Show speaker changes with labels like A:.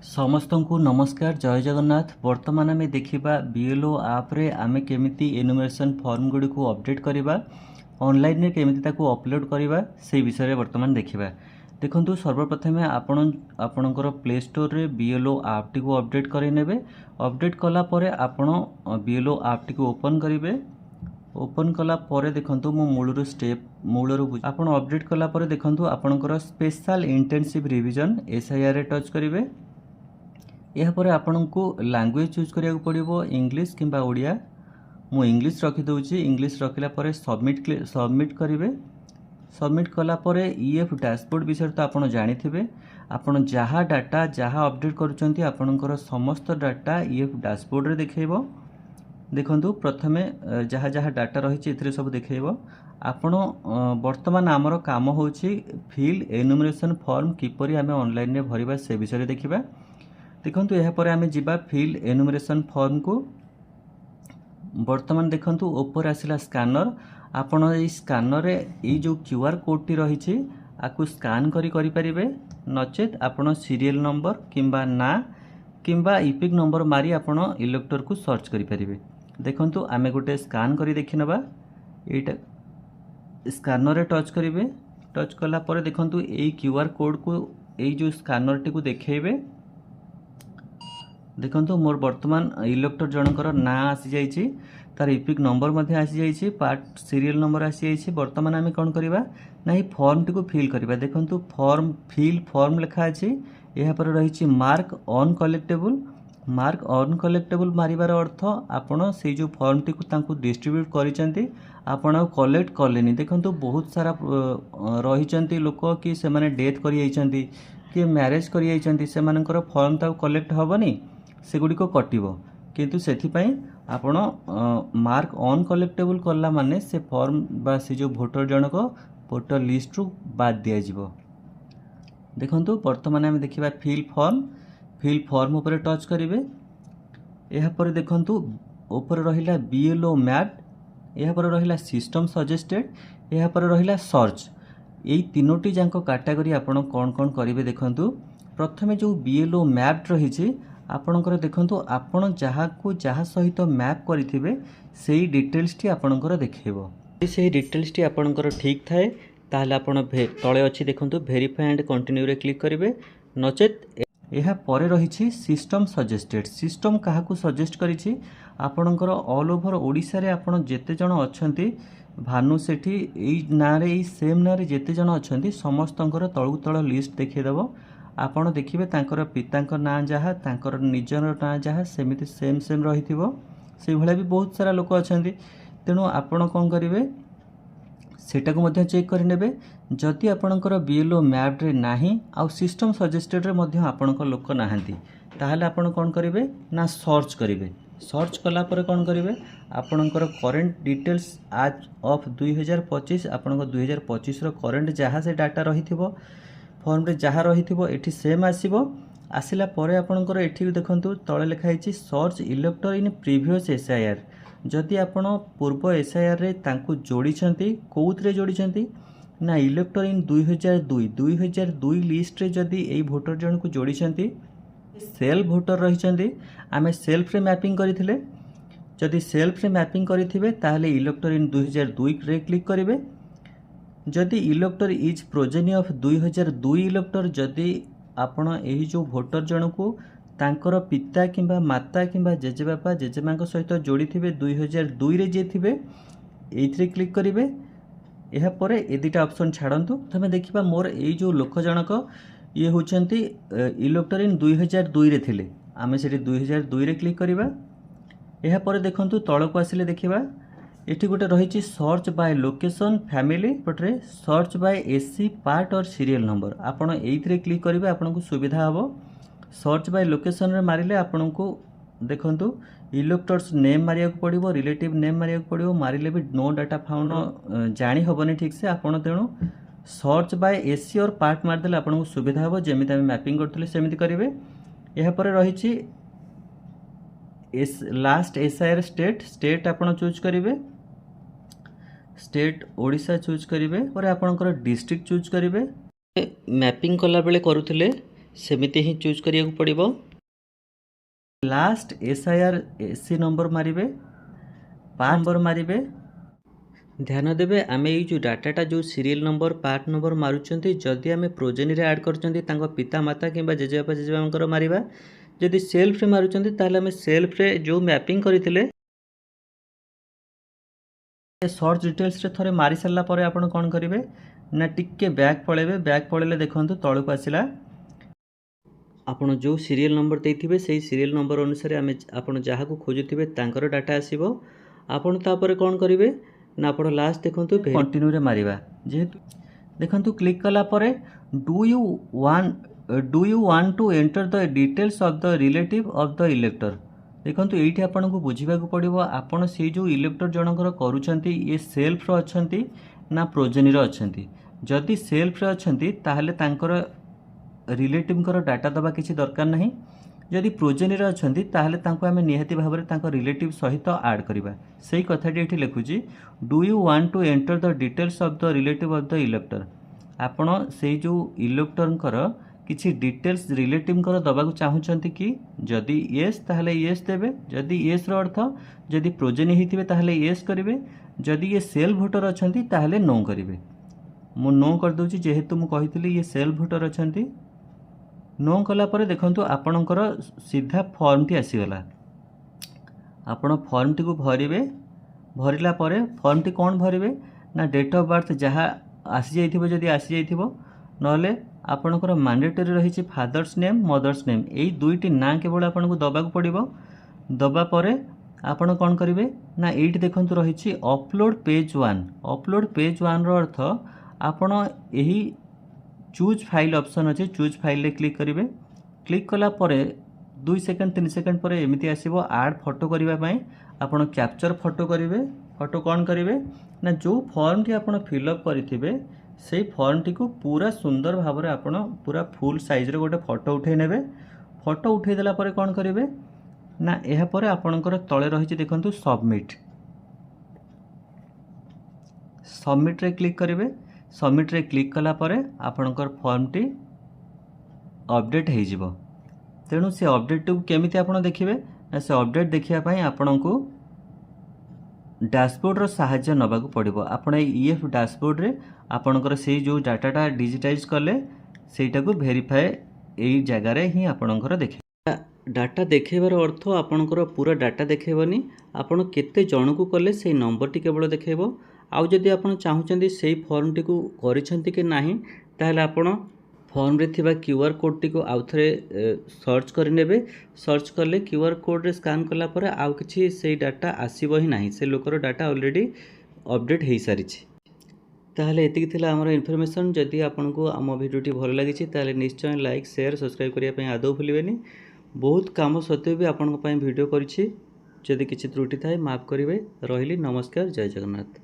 A: समस्त को नमस्कार जय जगन्नाथ। वर्तमान आम देखा बीएलओ आप्रे आम केमी एनुमरेशन फॉर्म गुड़ी को अपडेट करवा ऑनलाइन रे केमिति ताकू अपलोड करवा से विषय में वर्तमान देखा। देखंतु सर्वप्रथमे आपणकर प्ले स्टोर रे बीएलओ आप टी को अपडेट करे। अपडेट कला परे आपण बीएलओ आप टी को ओपन करेंगे। ओपन कला परे देखंतु मो मूलर स्टेप मूलर आपण अपडेट कला परे देखंतु आपणकर स्पेशल इंटेंसिव रिवीजन एसआईआर रे टच करेंगे। यापर आपण को लैंग्वेज चूज करिया पड़ो इंग्लिश किंबा ओडिया। मु इंग्लिश रखिदे। इंग्लिश रखिला परे सबमिट करेंगे। सबमिट कला परे ईएफ डैशबोर्ड विषय तो आप जानिथिबे। आपण जहाँ डाटा जहाँ अपडेट करुचंती आपणकर समस्त डाटा ईएफ डैशबोर्ड रे देखैबो। देखंतु प्रथमे जहाँ जहाँ डाटा रही एथिरे सब देखैबो। आपण वर्तमान आमर काम होची फिल एनुमरेशन फॉर्म किपरि आमे ऑनलाइन रे भरिबा से विषय देखिबा। देखंतु यह पर आमे जिबा फिल एनुमरेशन फॉर्म को। वर्तमान देखंतु ऊपर आसिला स्कैनर। आपण ए स्कैनर रे ए जो क्यूआर कोड टी रही आकु स्कैन करि परिबे। नचेत आपण सीरियल नंबर किंबा ना किंबा इपिक नंबर मारी आपण इलेक्टर को सर्च करि परिबे। देखंतु आमे गोटे स्कैन करि देखिनबा। एटा स्कैनर रे टच करिवे। टच कला परे देखंतु ए क्यूआर कोड को ए जो स्कैनर टी को देखैबे। देखंतु मोर वर्तमान इलेक्टर जनकर ना आसी जाइछि, तार इपिक नंबर मध्ये आसी जाइछि, पार्ट सीरियल नंबर आसी जाइछि। वर्तमान आमे कोन करिबा ना ही फॉर्म टी को फिल करिबा। देखंतु फॉर्म फिल फॉर्म लिखा अछि। एहा पर रहिछि mark on collectable. Mark on collectable मारिबार अर्थ आपण से जो फॉर्म टी को तांकु डिस्ट्रीब्यूट करिसंती आपण कलेक्ट करलेनी। देखंतु बहुत सारा रहिसंती लोक कि से माने डेथ करि आइसंती कि मैरिज करि आइसंती, से मानकर फॉर्म ता कलेक्ट हबनी, सेगुड़ी को कटिबो। किंतु सेथिपाई आपण मार्क ऑन कलेक्टेबल करला माने से फॉर्म बा से जो भोटर जनक भोटर लिस्ट रु बाद दिया जिवो। देखंतु वर्तमान हम देखिबा फिल फॉर्म। फिल फॉर्म ऊपर टच करिवे। एहा पर देखंतु ऊपर रहिला बीएलओ मैप, एहा पर रहिला सिस्टम सजेस्टेड, एहा पर रहिला सर्च। एई तीनोटी जांको कैटेगरी आपण कोन करिवे। देखंतु प्रथमे जो बीएलओ मैप रहिछि आपणकर देखंतु आपण जहाँ को जहाँ सहित मैप करिथिबे सेही डिटेल्स टी आपणकर देखैबो। सेही डिटेल्स टी आपणकर ठीक थाए ताहले आपण तळे अछि देखंतु वेरीफाई एंड कंटिन्यू रे क्लिक करिवे। नचेत एहा परे रहिछि सिस्टम सजेस्टेड। सिस्टम काहाकू सजेस्ट करिछि आपणकर ऑल ओवर ओडिसा रे आपण जेते जण अछंती भानु सेठी एई ना रे एई सेम ना रे जेते जण अछंती समस्तंकर तळु तळ लिस्ट देखै देबो। आपण देखिबे तांकर पितांकर नाम जहाँ तांकर निजर नाम जहाँ सेमिति सेम सेम रहिथिबो। से भले भी बहुत सारा लोक अछंती, तेणु आपण कोन करिवे सेटा को मध्य चेक करि नेबे। जदि आपणकर बीएलओ मैप रे नाही आ सिस्टम सजेस्टेड रे मध्य आपणकर लोक नाहंती ताहले आपण कोन करिवे ना सर्च करिवे। सर्च कला पर कोन करिवे आपणकर करंट डिटेल्स आज ऑफ 2025 आपणकर 2025 रो करंट जहाँ से डाटा रहिथिबो फॉर्म रे जहाँ रहिथिबो एठी सेम आसीबो। आसिला परे आपणकर एठी देखंतु तळे लिखा हिची सर्च इलेक्टर इन प्रीवियस एसआईआर। जदि आपण पूर्व एसआईआर रे तांकु जोडी छंती कोउतरे जोडी छंती ना इलेक्टर इन 2002 लिस्ट रे जदि एई भोटर जन को जोडी छंती सेल्फ भोटर रही छंती आमे सेल्फ रे मैपिंग करिथिले। जदि सेल्फ रे मैपिंग करिथिबे ताहले इलेक्टर इन 2002 रे क्लिक करिवे। जदि इलेक्टर इज प्रोजेनी ऑफ 2002 इलेक्टर जदि आपण एही जो भोटर जन को तांकर पिता किंबा माता किंबा जेजेबापा जेजेमांक सहित जोड़ी थिबे 2002 रे जे थिबे एइथरे क्लिक करिवे। एहा परे ए दुटा ऑप्शन छाड़ंतु। तमे देखिबा मोर एई जो लोक जनक ये होचंती इलेक्टर इन 2002 रे थिले, आमे सेठी 2002 रे क्लिक करिबा। एहा परे देखंतु तळको आसिले देखिबा एठी गोटे रही सर्च बाय लोकेशन फैमिली पटरे सर्च बाय एससी पार्ट और सीरियल नंबर। आपण एइथरे क्लिक करिवे आपन को सुविधा हबो। सर्च बाय लोकेशन रे मारिले आपन को देखंतु इलेक्टर्स नेम मारिया को पड़िबो, रिलेटिव नेम मारिया को पड़िबो। मारिले भी नो डाटा फाउंड जानि हबनी ठीक से। आपण तेणु सर्च बाय एससी और पार्ट मार देले आपन को सुविधा हबो। जेमिति हम मैपिंग करथले सेमिति करिवे। एहा परे रही लास्ट एसआईआर स्टेट आपण चूज करिवे। स्टेट ओडिशा चूज करिवे। पर आपणकर डिस्ट्रिक्ट चूज करिवे। मैपिंग कला बेले करूथिले सेमिति ही चूज करिया पड़िबो। लास्ट SIR नंबर मारिबे, पार्ट नंबर मारिबे। ध्यान देबे आमे ये जो डाटाटा जो सीरियल नंबर पार्ट नंबर मारुचंती जदि आमे प्रोजेनी रे ऐड करचंती तांको पिता माता किंबा जेजेबापा जेजेमांकर मारिबा। जदि सेल्फ रे मारुचंती ताहले आमे सेल्फ रे जो मैपिंग करिथिले सर्च डिटेल्स रे थरे मारी सारला परे आपण कोन करिवे ना टिके बैक पळेबे। बैक पळेले देखंतु तळको आसिला आपण जो सीरियल नंबर देथिबे सेही सीरियल नंबर अनुसार आमे आपण जहा को खोजुथिबे तांकर डाटा आसीबो। आपण तापर कोन करिवे ना आपण लास्ट देखंतु कंटिन्यू रे मारिबा। जेहेतु देखंतु क्लिक कला परे do you want to enter the details of the relative of the elector. देखंतु एठी आपण को बुझिबा को पड़िबो आपण से जो इलेक्टर जनकर करूछंती ये सेल्फ रो अछंती ना प्रोजेनी रो अछंती। जदि सेल्फ रो अछंती ताहले तांकर रिलेटिव कर डाटा दबा किसी दरकार नहीं। जदि प्रोजेनी रो अछंती ताहले तांको आमे निहाती भाबरे तांको रिलेटिव सहित ऐड करिबा। सेही कथाटी एठी लिखुची do you want to enter the details of the relative of the elector. आपण सेही जो इलेक्टरकर किसी डिटेल्स रिलेटिव कर दबाक चाहूँगी कि जदि येस ताहले येस देबे। जदि येस रो अर्थ जदि प्रोजेनी हिथिबे ताहले येस करिवे। जदि ये सेल्फ भोटर अछंती ताहले नो करिवे। मु नो कर दोची जेहेतु मु कहितली ये सेल्फ भोटर अछंती। नो कला परे देखंतु आपणकर सीधा फॉर्म टी आसीगला। आपण फॉर्म टी को भरिवे। भरिला परे फॉर्म टी कोन भरिवे ना डेट ऑफ बर्थ जहाँ आसी जाइथिबो जदि आसी जाइथिबो नले आपणकर मैंडेटरी रही फादर्स नेम मदर्स नेम यही दुईटी ना केवल आपन को दबाक पड़िबो। दबा परे आपण कोन करिवे ना एठी देखंतु रही अपलोड पेज 1। अपलोड पेज 1 रो अर्थ आपण एही चूज फाइल ऑप्शन अछि। चूज फाइल रे क्लिक करिवे। क्लिक कला परे 2 सेकंड 3 सेकंड परे एमिति आसीबो ऐड फोटो करिवा पई आपण कैप्चर फोटो करिवे। फोटो कोन करिवे ना जो फॉर्म टी आपण फिलअप करिथिबे से फॉर्म टी को पूरा सुंदर भाव में आपण पूरा फुल साइज रे गोटे फोटो उठे नेबे। फोटो उठे देला परे कोन करिवे ना एहा परे आपणकर तळे रही देखंतु सबमिट। सबमिट रे क्लिक करिवे। सबमिट रे क्लिक कला परे आपणकर फॉर्म टी अपडेट हे जिवो। तेणु से अपडेट को केमिति आपण देखिबे ना से अपडेट देखिया पई आपणको डैशबोर्ड रो सहायता नबाक पड़िबो। आपण EF डैशबोर्ड रे आपणकर से जो डाटाटा डिजिटाइज कले सेटा को वेरीफाई एई जगह रे ही आपणकर देखि डाटा देखेबार अर्थ आपणकर पूरा डाटा देखेबनी। आपण केते जण को कले से नंबर टी केवल देखेबो। आउ जदि आपण चाहुचंदी सेही फॉर्म टी को करिसंती कि नाही ताहले आपण फॉर्म रे थिबा QR कोड टी को आउथरे सर्च कर नेबे। सर्च करले QR कोड रे स्कैन कला परे आउ किछि सेही डाटा आसीबो ही नाही। से लोकर डाटा ऑलरेडी अपडेट हेई सारिछि। ताहले एतिक थिला हमर इन्फॉर्मेशन। जदि आपन को आम वीडियोटी भल लागिछि ताहले निश्चय लाइक शेयर सब्सक्राइब करिया पई आदौ भूलिबेनी। बहुत काम सत्वे भी आपन को पई वीडियो करिछि। जदि किछि त्रुटि थाए माफ करिवे। रहिली नमस्कार। जय जगन्नाथ।